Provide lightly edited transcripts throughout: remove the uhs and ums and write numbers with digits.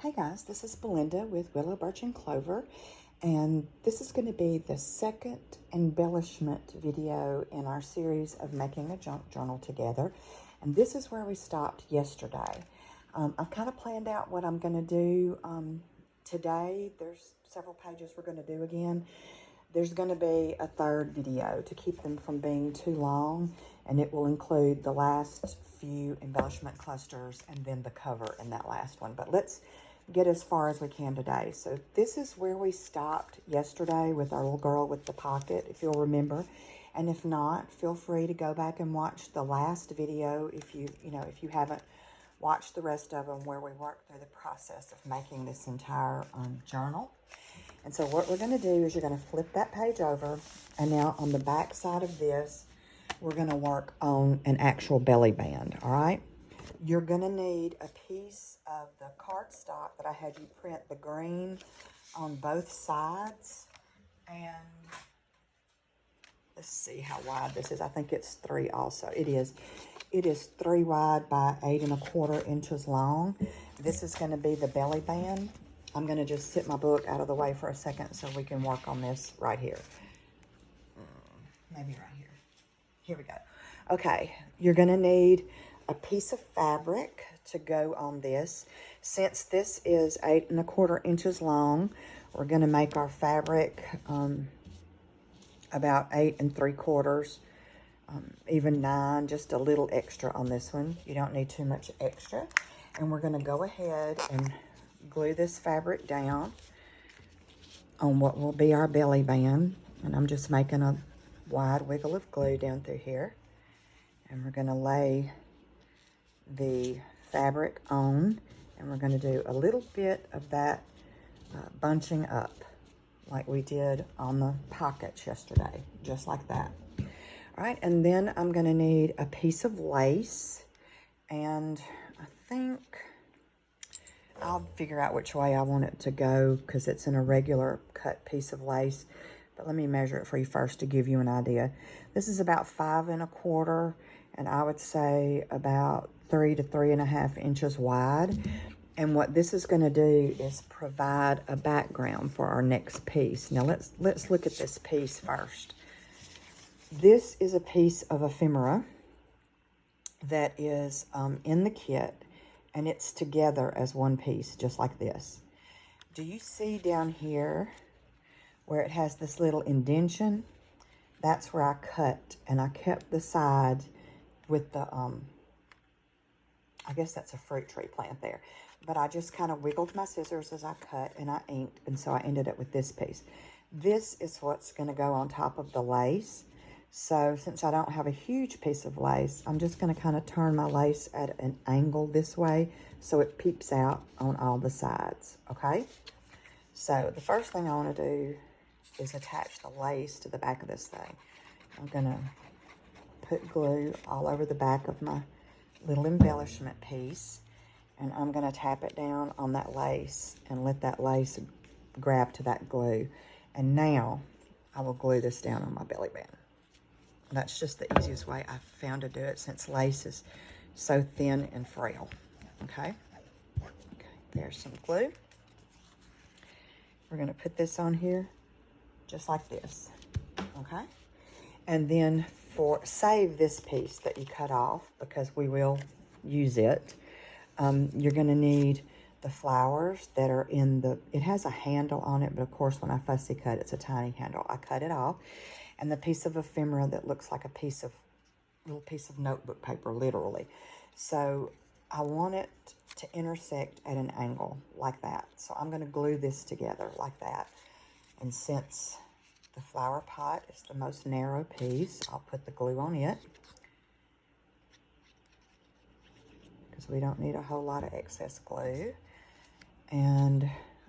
Hey guys, this is Belinda with Willow, Birch, and Clover, and this is going to be the second embellishment video in our series of making a junk journal together. And this is where we stopped yesterday. I've kind of planned out what I'm going to do today. There's several pages we're going to do again. There's going to be a third video to keep them from being too long, and it will include the last few embellishment clusters and then the cover in that last one. But let's get as far as we can today. So this is where we stopped yesterday with our little girl with the pocket, if you'll remember. And if not, feel free to go back and watch the last video if you haven't watched the rest of them, where we worked through the process of making this entire journal. And so what we're going to do is you're going to flip that page over, and now on the back side of this, we're going to work on an actual belly band, all right? You're going to need a piece of the cardstock that I had you print the green on both sides. And let's see how wide this is. I think it's 3 also. It is 3 wide by 8 1/4 inches long. This is going to be the belly band. I'm going to just sit my book out of the way for a second so we can work on this right here. Maybe right here. Here we go. Okay, you're going to need a piece of fabric to go on this. Since this is 8 1/4 inches long, we're going to make our fabric about 8 3/4, even 9, just a little extra on this one. You don't need too much extra. And we're going to go ahead and glue this fabric down on what will be our belly band. And I'm just making a wide wiggle of glue down through here. And we're going to lay the fabric on, and we're going to do a little bit of that bunching up like we did on the pockets yesterday, just like that. All right, and then I'm going to need a piece of lace, and I think I'll figure out which way I want it to go because it's an irregular cut piece of lace. But let me measure it for you first to give you an idea. This is about 5 1/4, and I would say about 3 to 3.5 inches wide. And what this is going to do is provide a background for our next piece. Now let's look at this piece first. This is a piece of ephemera that is in the kit, and it's together as one piece, just like this. Do you see down here where it has this little indentation? That's where I cut, and I kept the sides with the, I guess that's a fruit tree plant there. But I just kind of wiggled my scissors as I cut, and I inked, and so I ended up with this piece. This is what's going to go on top of the lace. So since I don't have a huge piece of lace, I'm just going to kind of turn my lace at an angle this way so it peeps out on all the sides, okay? So the first thing I want to do is attach the lace to the back of this thing. I'm going to put glue all over the back of my little embellishment piece, and I'm going to tap it down on that lace and let that lace grab to that glue. And now I will glue this down on my belly band. That's just the easiest way I've found to do it since lace is so thin and frail. Okay, there's some glue. We're going to put this on here just like this. Okay, and then save this piece that you cut off because we will use it. You're going to need the flowers that are in the, it has a handle on it, but of course when I fussy cut, it's a tiny handle. I cut it off. And the piece of ephemera that looks like a little piece of notebook paper, literally. So I want it to intersect at an angle like that. So I'm going to glue this together like that. And since the flower pot is the most narrow piece, I'll put the glue on it, because we don't need a whole lot of excess glue. And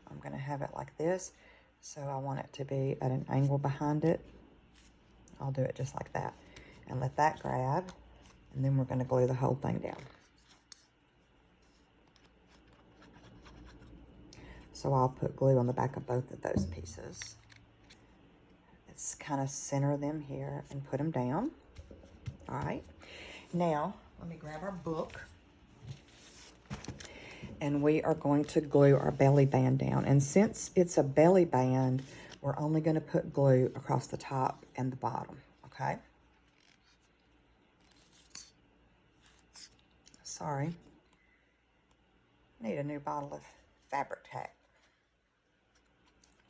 I'm going to have it like this. So I want it to be at an angle behind it. I'll do it just like that and let that grab, and then we're going to glue the whole thing down. So I'll put glue on the back of both of those pieces. Let's kind of center them here and put them down. All right. Now, let me grab our book. and we are going to glue our belly band down. And since it's a belly band, we're only going to put glue across the top and the bottom, okay? Sorry. Need a new bottle of fabric tack.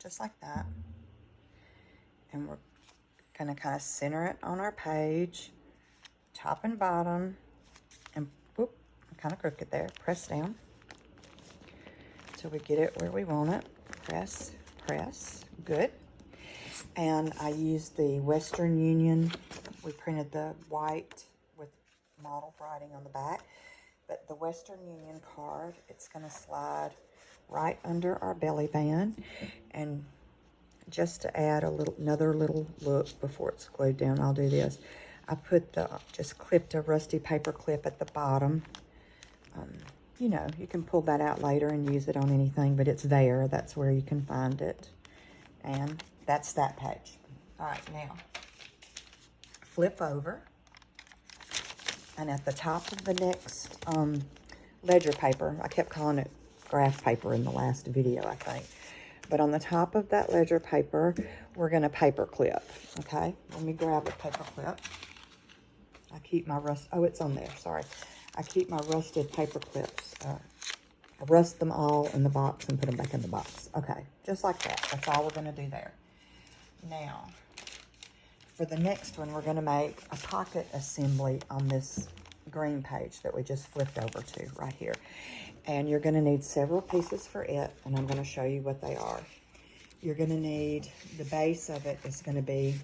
Just like that. And we're going to kind of center it on our page, top and bottom, and whoop, kind of crooked there. Press down till we get it where we want it. Press, press, good. And I used the Western Union. We printed the white with model writing on the back. But the Western Union card, it's going to slide right under our belly band. And just to add another little look before it's glued down, I'll do this. I just clipped a rusty paper clip at the bottom. You know, you can pull that out later and use it on anything, but it's there. That's where you can find it. And that's that page. All right, now flip over. And at the top of the next ledger paper, I kept calling it graph paper in the last video, I think. But on the top of that ledger paper, we're going to paper clip, okay? Let me grab a paper clip. I keep my oh, it's on there, sorry. I keep my rusted paper clips. I rust them all in the box and put them back in the box. Okay, just like that. That's all we're going to do there. Now, for the next one, we're going to make a pocket assembly on this green page that we just flipped over to right here. And you're going to need several pieces for it, and I'm going to show you what they are. You're going to need, the base of it is going to be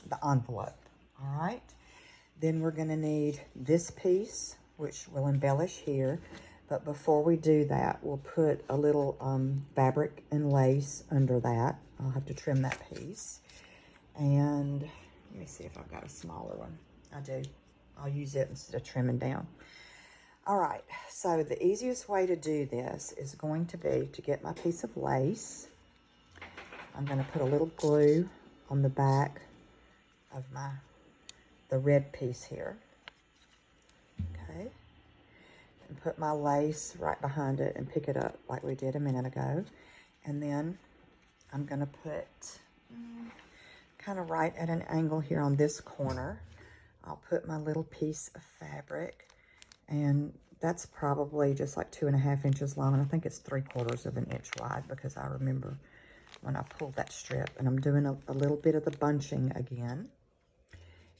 the envelope, all right? Then we're going to need this piece, which will embellish here. But before we do that, we'll put a little fabric and lace under that. I'll have to trim that piece. And let me see if I've got a smaller one. I do. I'll use it instead of trimming down. All right, so the easiest way to do this is going to be to get my piece of lace. I'm going to put a little glue on the back of the red piece here. Okay. And put my lace right behind it and pick it up like we did a minute ago. And then I'm going to put kind of right at an angle here on this corner. I'll put my little piece of fabric, and that's probably just like 2.5 inches long, and I think it's 3/4 of an inch wide because I remember when I pulled that strip. And I'm doing a little bit of the bunching again.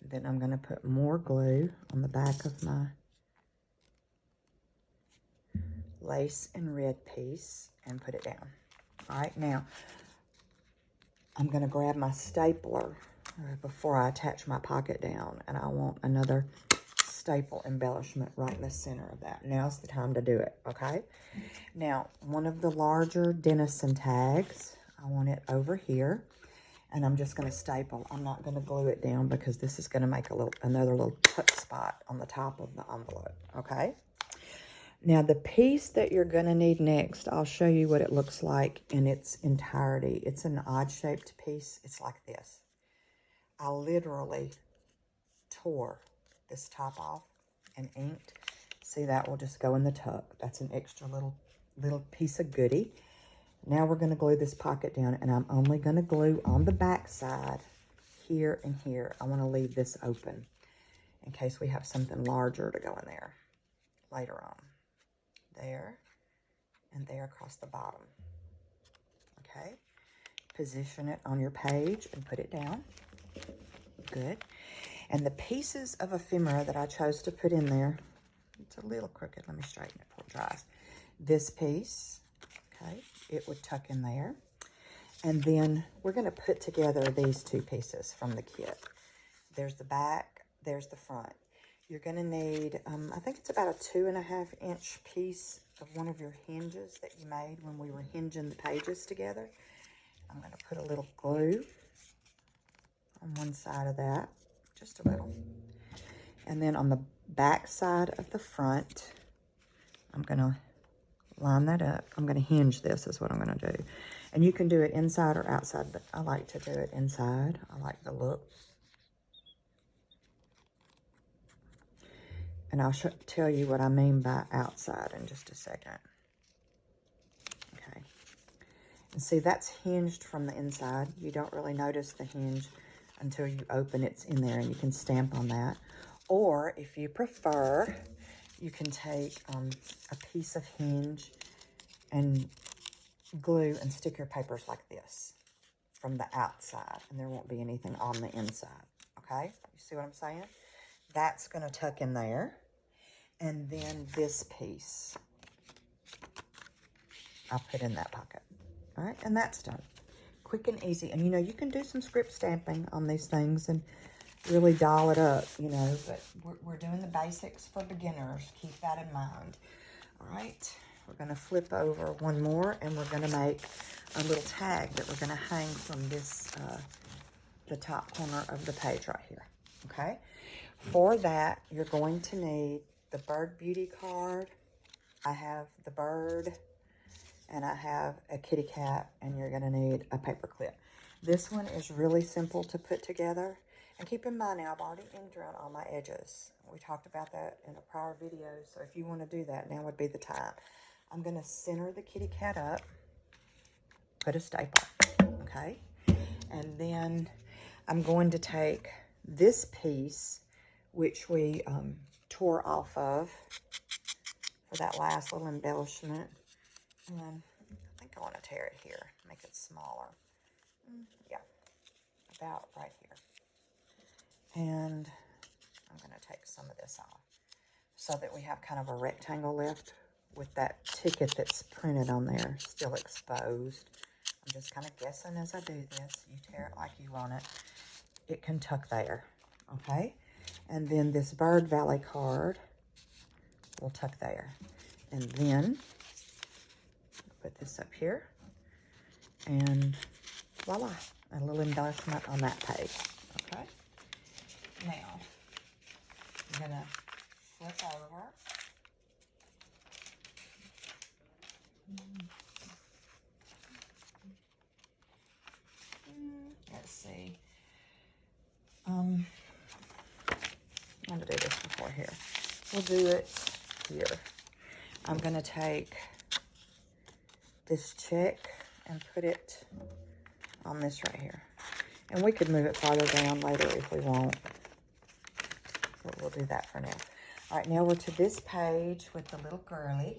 Then I'm going to put more glue on the back of my lace and red piece and put it down. All right, now I'm going to grab my stapler before I attach my pocket down, and I want another staple embellishment right in the center of that. Now's the time to do it, okay? Now, one of the larger Denison tags, I want it over here, and I'm just going to staple. I'm not going to glue it down because this is going to make another little touch spot on the top of the envelope, okay? Now, the piece that you're going to need next, I'll show you what it looks like in its entirety. It's an odd-shaped piece. It's like this. I literally tore this top off and inked. See, that will just go in the tuck. That's an extra little piece of goodie. Now we're going to glue this pocket down, and I'm only going to glue on the back side here and here. I want to leave this open in case we have something larger to go in there later on. There and there across the bottom. Okay, position it on your page and put it down. Good. And the pieces of ephemera that I chose to put in there, it's a little crooked. Let me straighten it before it dries. This piece, okay, it would tuck in there. And then we're going to put together these two pieces from the kit. There's the back, there's the front. You're going to need, I think it's about a 2.5 inch piece of one of your hinges that you made when we were hinging the pages together. I'm going to put a little glue on one side of that, just a little. And then on the back side of the front, I'm going to line that up. I'm going to hinge this is what I'm going to do. And you can do it inside or outside, but I like to do it inside. I like the look. And I'll tell you what I mean by outside in just a second. And see, that's hinged from the inside. You don't really notice the hinge until you open it's in there, and you can stamp on that. Or if you prefer, you can take a piece of hinge and glue and stick your papers like this from the outside, and there won't be anything on the inside. Okay, you see what I'm saying? That's going to tuck in there. And then this piece I'll put in that pocket. All right, and that's done. Quick and easy. And, you know, you can do some script stamping on these things and really dial it up, you know, but we're doing the basics for beginners. Keep that in mind. All right, we're going to flip over one more, and we're going to make a little tag that we're going to hang from this, the top corner of the page right here. Okay, for that, you're going to need the Bird Beauty card. I have the bird, and I have a kitty cat, and you're going to need a paper clip. This one is really simple to put together. And keep in mind now, I've already inked around all my edges. We talked about that in a prior video, so if you want to do that, now would be the time. I'm going to center the kitty cat up, put a staple, okay? And then I'm going to take this piece, which we tore off of for that last little embellishment. And I think I want to tear it here, make it smaller. Yeah, about right here. And I'm going to take some of this off so that we have kind of a rectangle left with that ticket that's printed on there still exposed. I'm just kind of guessing as I do this. You tear it like you want it. It can tuck there, okay? And then this Bird Valley card will tuck there. And then put this up here. And voila, a little embellishment on that page, okay? Now, I'm going to flip over. Let's see. I'm going to do this before here. We'll do it here. I'm going to take this check and put it on this right here. And we could move it farther down later if we want. But we'll do that for now. All right, now we're to this page with the little girly.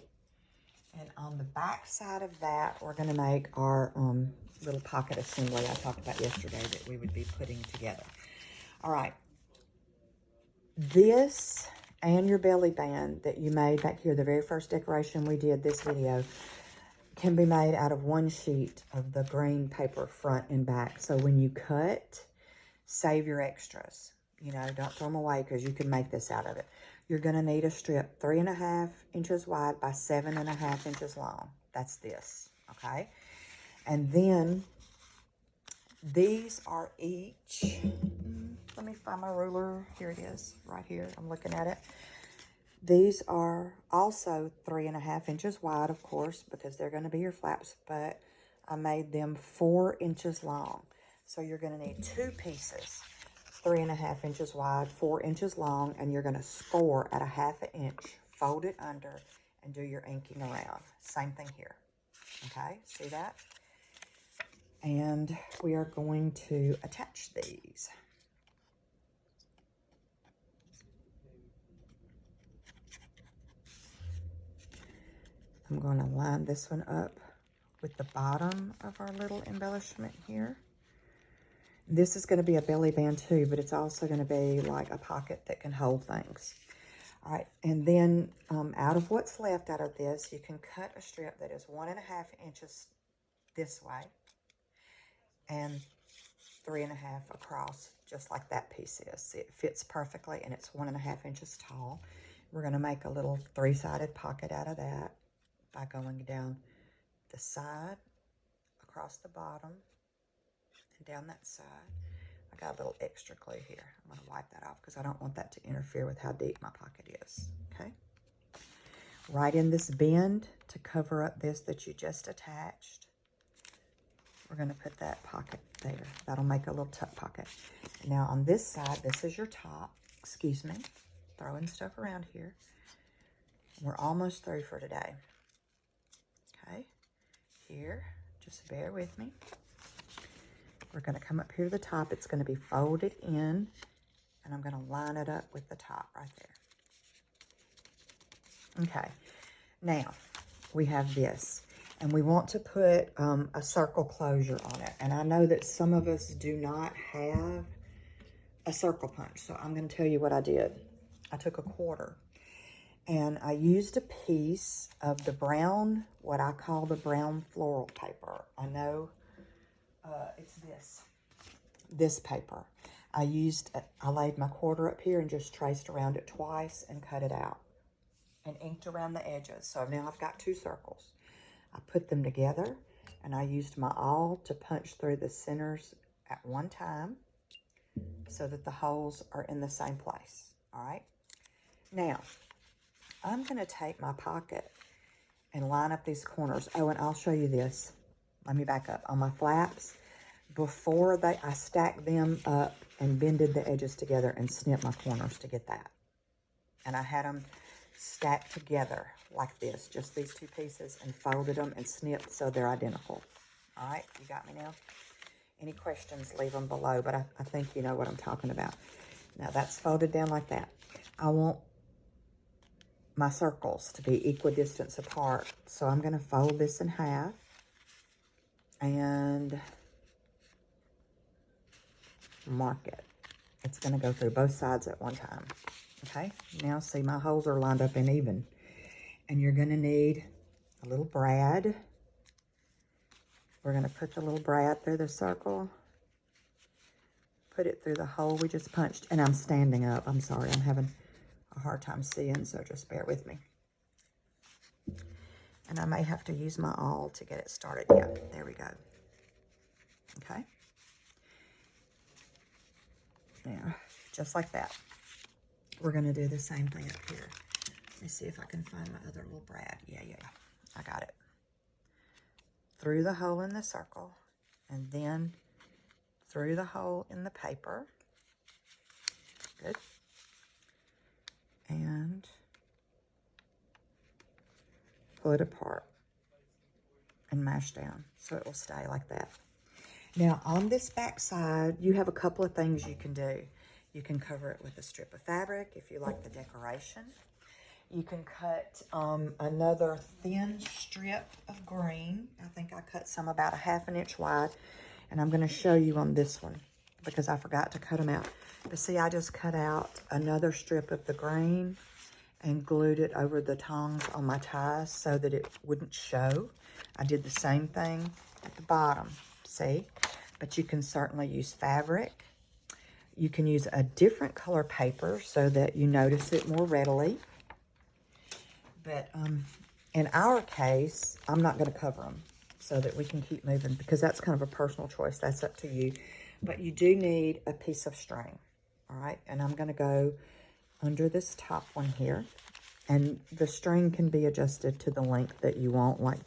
And on the back side of that, we're going to make our little pocket assembly I talked about yesterday that we would be putting together. All right. This and your belly band that you made back here, the very first decoration we did this video, can be made out of one sheet of the green paper front and back. So when you cut, save your extras. You know, don't throw them away because you can make this out of it. You're going to need a strip 3.5 inches wide by 7.5 inches long. That's this, okay? And then these are each, let me find my ruler. Here it is, right here. I'm looking at it. These are also 3.5 inches wide, of course, because they're going to be your flaps, but I made them 4 inches long. So you're going to need 2 pieces, 3.5 inches wide, 4 inches long, and you're going to score at 1/2 inch, fold it under, and do your inking around. Same thing here. Okay, see that? And we are going to attach these. I'm going to line this one up with the bottom of our little embellishment here. This is going to be a belly band too, but it's also going to be like a pocket that can hold things. All right, and then out of what's left out of this, you can cut a strip that is 1.5 inches this way and 3.5 across, just like that piece is. It fits perfectly, and it's 1.5 inches tall. We're going to make a little 3-sided pocket out of that by going down the side, across the bottom, and down that side. I got a little extra glue here. I'm going to wipe that off because I don't want that to interfere with how deep my pocket is, okay? Right in this bend to cover up this that you just attached, we're going to put that pocket there. That'll make a little tuck pocket. Now on this side, this is your top. Excuse me, throwing stuff around here. We're almost through for today. Okay, here, Just bear with me. We're going to come up here to the top. It's going to be folded in, and I'm going to line it up with the top right there. Okay, now we have this, and we want to put a circle closure on it. And I know that some of us do not have a circle punch, so I'm going to tell you what I did. I took a quarter, and I used a piece of the brown, what I call the brown floral paper. I know it's this paper. I laid my quarter up here and just traced around it twice and cut it out and inked around the edges. So now I've got 2 circles. I put them together, and I used my awl to punch through the centers at one time so that the holes are in the same place. All right. Now, I'm going to take my pocket and line up these corners. Oh, and I'll show you this. Let me back up. On my flaps, before I stacked them up and bended the edges together and snipped my corners to get that. And I had them stacked together like this, just these 2 pieces, and folded them and snipped so they're identical. All right, you got me now? Any questions, leave them below, but I think you know what I'm talking about. Now that's folded down like that. I want my circles to be equidistant apart, so I'm going to fold this in half and mark it. It's going to go through both sides at one time. Okay, now see, my holes are lined up and even. And you're going to need a little brad. We're going to put the little brad through the circle. Put it through the hole we just punched. And I'm standing up. I'm sorry, I'm having a hard time seeing, so just bear with me. And I may have to use my awl to get it started. Yeah, there we go. Okay. Now, just like that. We're going to do the same thing up here. Let me see if I can find my other little brad. Yeah, I got it. Through the hole in the circle, and then through the hole in the paper. Good. And pull it apart and mash down so it will stay like that. Now, on this back side, you have a couple of things you can do. You can cover it with a strip of fabric if you like the decoration. You can cut another thin strip of green. I think I cut some about 1/2 inch wide, and I'm going to show you on this one because I forgot to cut them out. But see, I just cut out another strip of the green and glued it over the tongs on my ties so that it wouldn't show. I did the same thing at the bottom, see? But you can certainly use fabric. You can use a different color paper so that you notice it more readily. But in our case, I'm not going to cover them so that we can keep moving because that's kind of a personal choice. That's up to you. But you do need a piece of string, all right? And I'm going to go under this top one here. And the string can be adjusted to the length that you want, like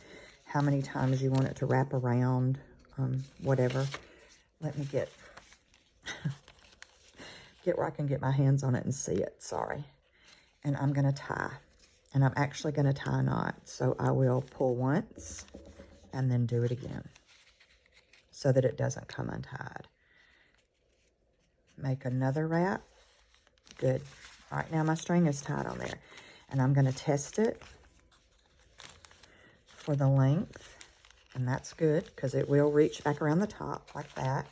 how many times you want it to wrap around, whatever. Let me get where I can get my hands on it and see it, sorry. And I'm going to tie. And I'm actually going to tie a knot. So I will pull once and then do it again so that it doesn't come untied. Make another wrap. Good. All right, now my string is tied on there. And I'm going to test it for the length. And that's good because it will reach back around the top like that.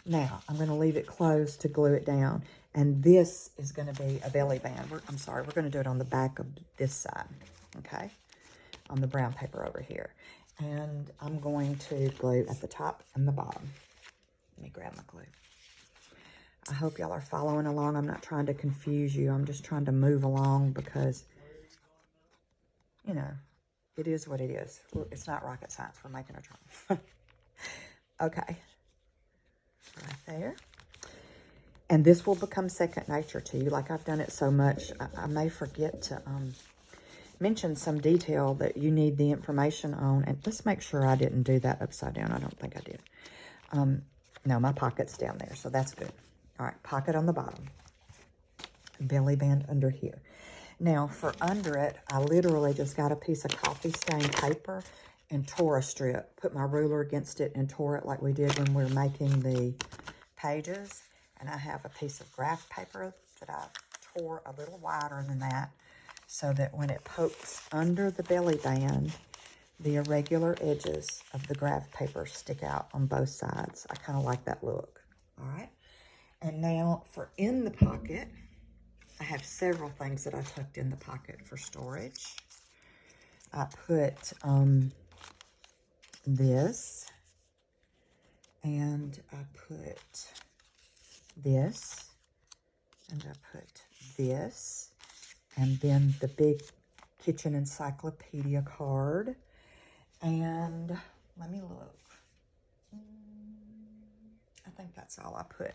Now, I'm going to leave it closed to glue it down. And this is going to be a belly band. We're going to do it on the back of this side, okay? On the brown paper over here. And I'm going to glue at the top and the bottom. Let me grab my glue. I hope y'all are following along. I'm not trying to confuse you. I'm just trying to move along because, you know, it is what it is. It's not rocket science. We're making a try. Okay. Right there. And this will become second nature to you. Like I've done it so much, I may forget to mention some detail that you need the information on. And let's make sure I didn't do that upside down. I don't think I did. No, my pocket's down there, so that's good. All right, pocket on the bottom. Belly band under here. Now, for under it, I literally just got a piece of coffee stained paper and tore a strip. Put my ruler against it and tore it like we did when we were making the pages. And I have a piece of graph paper that I tore a little wider than that so that when it pokes under the belly band, the irregular edges of the graph paper stick out on both sides. I kind of like that look. All right. And now for in the pocket, I have several things that I tucked in the pocket for storage. I put this, and I put this, and I put this, and then the big kitchen encyclopedia card. And let me look. I think that's all I put.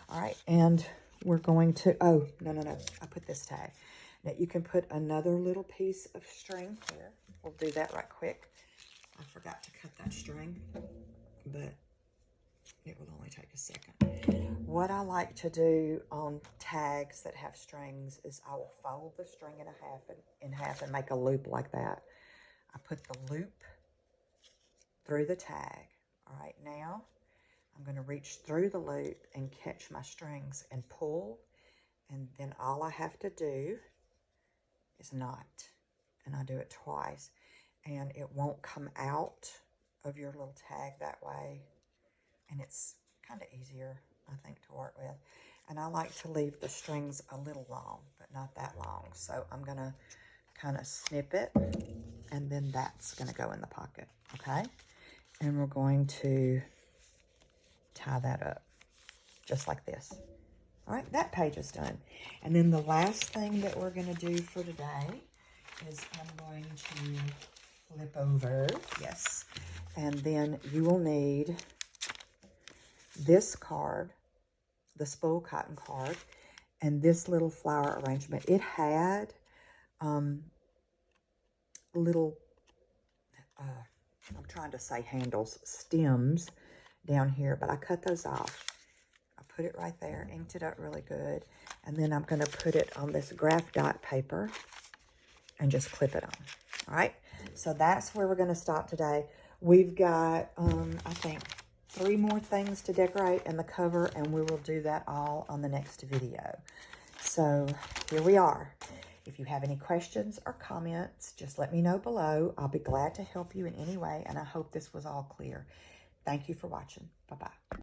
All right, and we're going to, oh, no, I put this tag. Now, you can put another little piece of string here. We'll do that right quick. I forgot to cut that string, but it will only take a second. What I like to do on tags that have strings is I will fold the string in half and make a loop like that. I put the loop through the tag. All right, now I'm going to reach through the loop and catch my strings and pull, and then all I have to do is knot, and I do it twice, and it won't come out of your little tag that way, and it's kind of easier, I think, to work with. And I like to leave the strings a little long, but not that long, so I'm going to kind of snip it, and then that's going to go in the pocket, okay? And we're going to tie that up just like this. All right, that page is done. And then the last thing that we're going to do for today is I'm going to flip over, yes, and then you will need this card, the spool cotton card, and this little flower arrangement. It had little, I'm trying to say handles, stems down here, but I cut those off. I put it right there, inked it up really good, and then I'm going to put it on this graph dot paper and just clip it on. All right, so that's where we're going to stop today. We've got, I think, 3 more things to decorate in the cover, and we will do that all on the next video. So here we are. If you have any questions or comments, just let me know below. I'll be glad to help you in any way, and I hope this was all clear. Thank you for watching. Bye-bye.